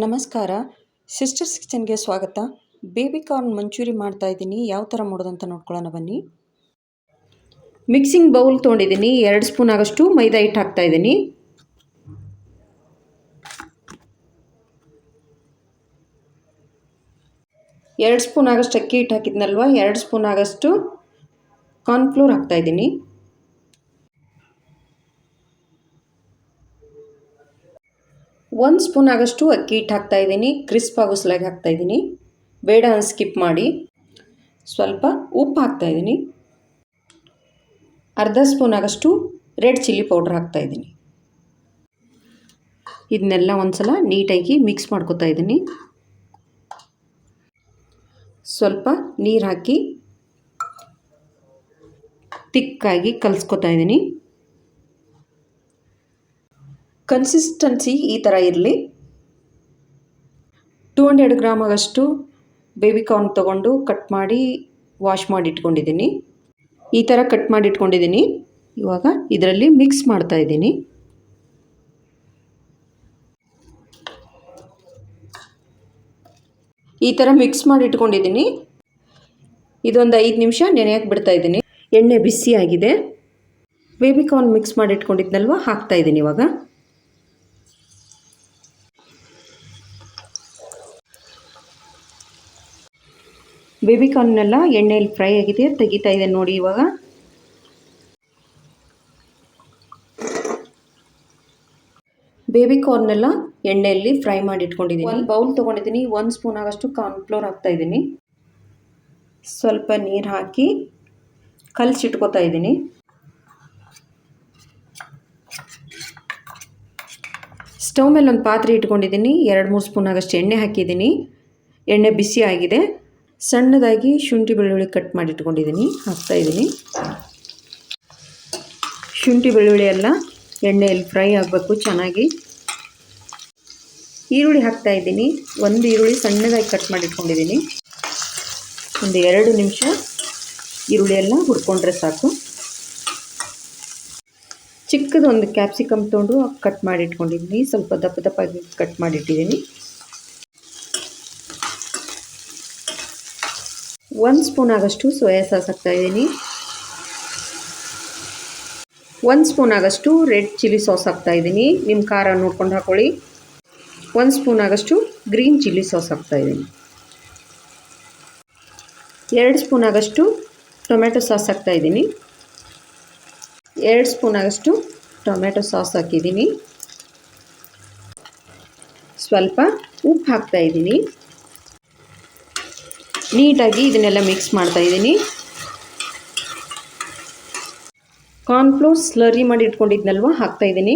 ನಮಸ್ಕಾರ. ಸಿಸ್ಟರ್ಸ್ ಕಿಚನ್ಗೆ ಸ್ವಾಗತ. Baby corn manchurian ಮಾಡ್ತಾ ಇದ್ದೀನಿ. ಯಾವ ಥರ ಮಾಡೋದಂತ ನೋಡ್ಕೊಳ್ಳೋಣ ಬನ್ನಿ. ಮಿಕ್ಸಿಂಗ್ ಬೌಲ್ ತೊಗೊಂಡಿದ್ದೀನಿ. 2 ಸ್ಪೂನ್ ಆಗೋಷ್ಟು ಮೈದಾ ಹಿಟ್ಟು ಹಾಕ್ತಾ ಇದ್ದೀನಿ. ಎರಡು ಸ್ಪೂನ್ ಆಗೋಷ್ಟು ಅಕ್ಕಿ ಹಿಟ್ಟು ಹಾಕಿದ್ನಲ್ವ, 2 ಸ್ಪೂನ್ ಆಗೋಷ್ಟು ಕಾರ್ನ್ಫ್ಲೋರ್ ಹಾಕ್ತಾ ಇದ್ದೀನಿ. ಒಂದು ಸ್ಪೂನ್ ಆಗೋಷ್ಟು ಅಕ್ಕಿ ಹಿಟ್ಟು ಹಾಕ್ತಾ ಇದ್ದೀನಿ. ಕ್ರಿಸ್ಪ್ ಆಗೋ ಸಲಾಗಿ ಹಾಕ್ತಾ ಇದ್ದೀನಿ. ಬೇಡ ಸ್ಕಿಪ್ ಮಾಡಿ. ಸ್ವಲ್ಪ ಉಪ್ಪು ಹಾಕ್ತಾ ಇದ್ದೀನಿ. ಅರ್ಧ ಸ್ಪೂನ್ ಆಗೋಷ್ಟು ರೆಡ್ ಚಿಲ್ಲಿ ಪೌಡ್ರ್ ಹಾಕ್ತಾ ಇದ್ದೀನಿ. ಇದನ್ನೆಲ್ಲ ಒಂದ್ಸಲ ನೀಟಾಗಿ ಮಿಕ್ಸ್ ಮಾಡ್ಕೊತಾ ಇದ್ದೀನಿ. ಸ್ವಲ್ಪ ನೀರು ಹಾಕಿ ತಿಕ್ಕಾಗಿ ಕಲಿಸ್ಕೊತಾ ಇದ್ದೀನಿ. ಕನ್ಸಿಸ್ಟೆನ್ಸಿ ಈ ಥರ ಇರಲಿ. 200 ಗ್ರಾಮ್ ಆಗೋಷ್ಟು ಬೇಬಿ ಕಾರ್ನ್ ತೊಗೊಂಡು ಕಟ್ ಮಾಡಿ ವಾಶ್ ಮಾಡಿ ಇಟ್ಕೊಂಡಿದ್ದೀನಿ. ಈ ಥರ ಕಟ್ ಮಾಡಿ ಇಟ್ಕೊಂಡಿದ್ದೀನಿ. ಇವಾಗ ಇದರಲ್ಲಿ ಮಿಕ್ಸ್ ಮಾಡ್ತಾ ಇದ್ದೀನಿ. ಈ ಥರ ಮಿಕ್ಸ್ ಮಾಡಿ ಇಟ್ಕೊಂಡಿದ್ದೀನಿ. ಇದೊಂದು 5 ನಿಮಿಷ ನೆನೆಯಕ್ಕೆ ಬಿಡ್ತಾ ಇದ್ದೀನಿ. ಎಣ್ಣೆ ಬಿಸಿ ಆಗಿದೆ. ಬೇಬಿ ಕಾರ್ನ್ ಮಿಕ್ಸ್ ಮಾಡಿ ಇಟ್ಕೊಂಡಿದ್ನಲ್ವ, ಹಾಕ್ತಾ ಇದ್ದೀನಿ ಇವಾಗ. ಬೇಬಿ ಕಾರ್ನೆಲ್ಲ ಎಣ್ಣೆಯಲ್ಲಿ ಫ್ರೈ ಆಗಿದೆ, ತೆಗಿತಾ ಇದೆ ನೋಡಿ. ಇವಾಗ ಬೇಬಿ ಕಾರ್ನೆಲ್ಲ ಎಣ್ಣೆಯಲ್ಲಿ ಫ್ರೈ ಮಾಡಿ ಇಟ್ಕೊಂಡಿದ್ದೀನಿ. ಒಂದು ಬೌಲ್ ತೊಗೊಂಡಿದ್ದೀನಿ. 1 ಸ್ಪೂನ್ ಆಗೋಷ್ಟು ಕಾರ್ನ್ಫ್ಲೋರ್ ಹಾಕ್ತಾ ಇದ್ದೀನಿ. ಸ್ವಲ್ಪ ನೀರು ಹಾಕಿ ಕಲಸಿಟ್ಕೋತಾ ಇದ್ದೀನಿ. ಸ್ಟವ್ ಮೇಲೆ ಒಂದು ಪಾತ್ರೆ ಇಟ್ಕೊಂಡಿದ್ದೀನಿ. 2-3 ಸ್ಪೂನ್ ಆಗೋಷ್ಟು ಎಣ್ಣೆ ಹಾಕಿದ್ದೀನಿ. ಎಣ್ಣೆ ಬಿಸಿ ಆಗಿದೆ. ಸಣ್ಣದಾಗಿ ಶುಂಠಿ ಬೆಳ್ಳುಳ್ಳಿ ಕಟ್ ಮಾಡಿ ಇಟ್ಕೊಂಡಿದ್ದೀನಿ, ಹಾಕ್ತಾ ಇದ್ದೀನಿ. ಶುಂಠಿ ಬೆಳ್ಳುಳ್ಳಿ ಎಲ್ಲ ಎಣ್ಣೆಯಲ್ಲಿ ಫ್ರೈ ಆಗಬೇಕು ಚೆನ್ನಾಗಿ. ಈರುಳ್ಳಿ ಹಾಕ್ತಾ ಇದ್ದೀನಿ. ಒಂದು ಈರುಳ್ಳಿ ಸಣ್ಣದಾಗಿ ಕಟ್ ಮಾಡಿ ಇಟ್ಕೊಂಡಿದ್ದೀನಿ. ಒಂದು 2 ನಿಮಿಷ ಈರುಳ್ಳಿ ಎಲ್ಲ ಹುರ್ಕೊಂಡ್ರೆ ಸಾಕು. ಚಿಕ್ಕದು ಒಂದು ಕ್ಯಾಪ್ಸಿಕಮ್ ತೊಗೊಂಡು ಕಟ್ ಮಾಡಿ ಇಟ್ಕೊಂಡಿದ್ದೀನಿ. ಸ್ವಲ್ಪ ದಪ್ಪದಾಗಿ ಕಟ್ ಮಾಡಿಟ್ಟಿದ್ದೀನಿ. 1 ಸ್ಪೂನ್ ಆಗೋಷ್ಟು ಸೋಯಾ ಸಾಸ್ ಹಾಕ್ತಾ ಇದ್ದೀನಿ. 1 ಸ್ಪೂನ್ ಆಗೋಷ್ಟು ರೆಡ್ ಚಿಲ್ಲಿ ಸಾಸ್ ಹಾಕ್ತಾ ಇದ್ದೀನಿ. ನಿಮ್ಮ ಖಾರ ನೋಡ್ಕೊಂಡು ಹಾಕೊಳ್ಳಿ. 1 ಸ್ಪೂನ್ ಆಗೋಷ್ಟು ಗ್ರೀನ್ ಚಿಲ್ಲಿ ಸಾಸ್ ಹಾಕ್ತಾ ಇದ್ದೀನಿ. 2 ಸ್ಪೂನ್ ಆಗೋಷ್ಟು ಟೊಮೆಟೊ ಸಾಸ್ ಹಾಕ್ತಾ ಇದ್ದೀನಿ. 2 ಸ್ಪೂನ್ ಆಗೋಷ್ಟು ಟೊಮೆಟೊ ಸಾಸ್ ಹಾಕಿದ್ದೀನಿ. ಸ್ವಲ್ಪ ಉಪ್ಪು ಹಾಕ್ತಾ ಇದ್ದೀನಿ. ನೀಟಾಗಿ ಇದನ್ನೆಲ್ಲ ಮಿಕ್ಸ್ ಮಾಡ್ತಾ ಇದ್ದೀನಿ. ಕಾರ್ನ್ಫ್ಲೋರ್ ಸ್ಲರಿ ಮಾಡಿ ಇಟ್ಕೊಂಡಿದ್ನಲ್ವ, ಹಾಕ್ತಾ ಇದ್ದೀನಿ.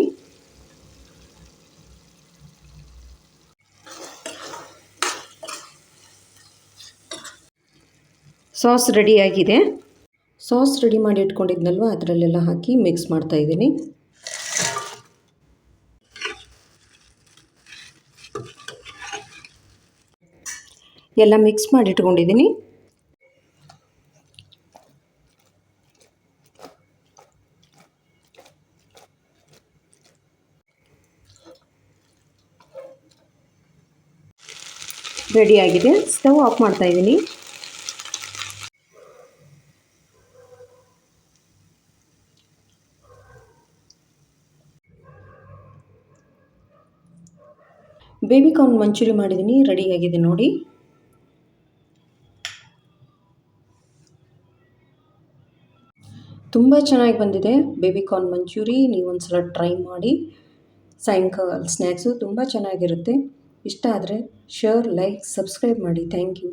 ಸಾಸ್ ರೆಡಿಯಾಗಿದೆ. ಸಾಸ್ ರೆಡಿ ಮಾಡಿ ಇಟ್ಕೊಂಡಿದ್ನಲ್ವ, ಅದರಲ್ಲೆಲ್ಲ ಹಾಕಿ ಮಿಕ್ಸ್ ಮಾಡ್ತಾ ಇದ್ದೀನಿ. ಎಲ್ಲ ಮಿಕ್ಸ್ ಮಾಡಿ ಇಟ್ಕೊಂಡಿದ್ದೀನಿ. ರೆಡಿಯಾಗಿದೆ. ಸ್ಟವ್ ಆಫ್ ಮಾಡ್ತಾ ಇದ್ದೀನಿ. ಬೇಬಿ ಕಾರ್ನ್ ಮಂಚೂರಿ ಮಾಡಿದ್ದೀನಿ. ರೆಡಿಯಾಗಿದೆ ನೋಡಿ. ತುಂಬ ಚೆನ್ನಾಗಿ ಬಂದಿದೆ ಬೇಬಿ ಕಾರ್ನ್ ಮಂಚೂರಿ. ನೀವೊಂದ್ಸಲ ಟ್ರೈ ಮಾಡಿ. ಸಾಯಂಕಾಲ ಸ್ನ್ಯಾಕ್ಸು ತುಂಬ ಚೆನ್ನಾಗಿರುತ್ತೆ. ಇಷ್ಟ ಆದರೆ ಶೇರ್, ಲೈಕ್, ಸಬ್ಸ್ಕ್ರೈಬ್ ಮಾಡಿ. Thank you.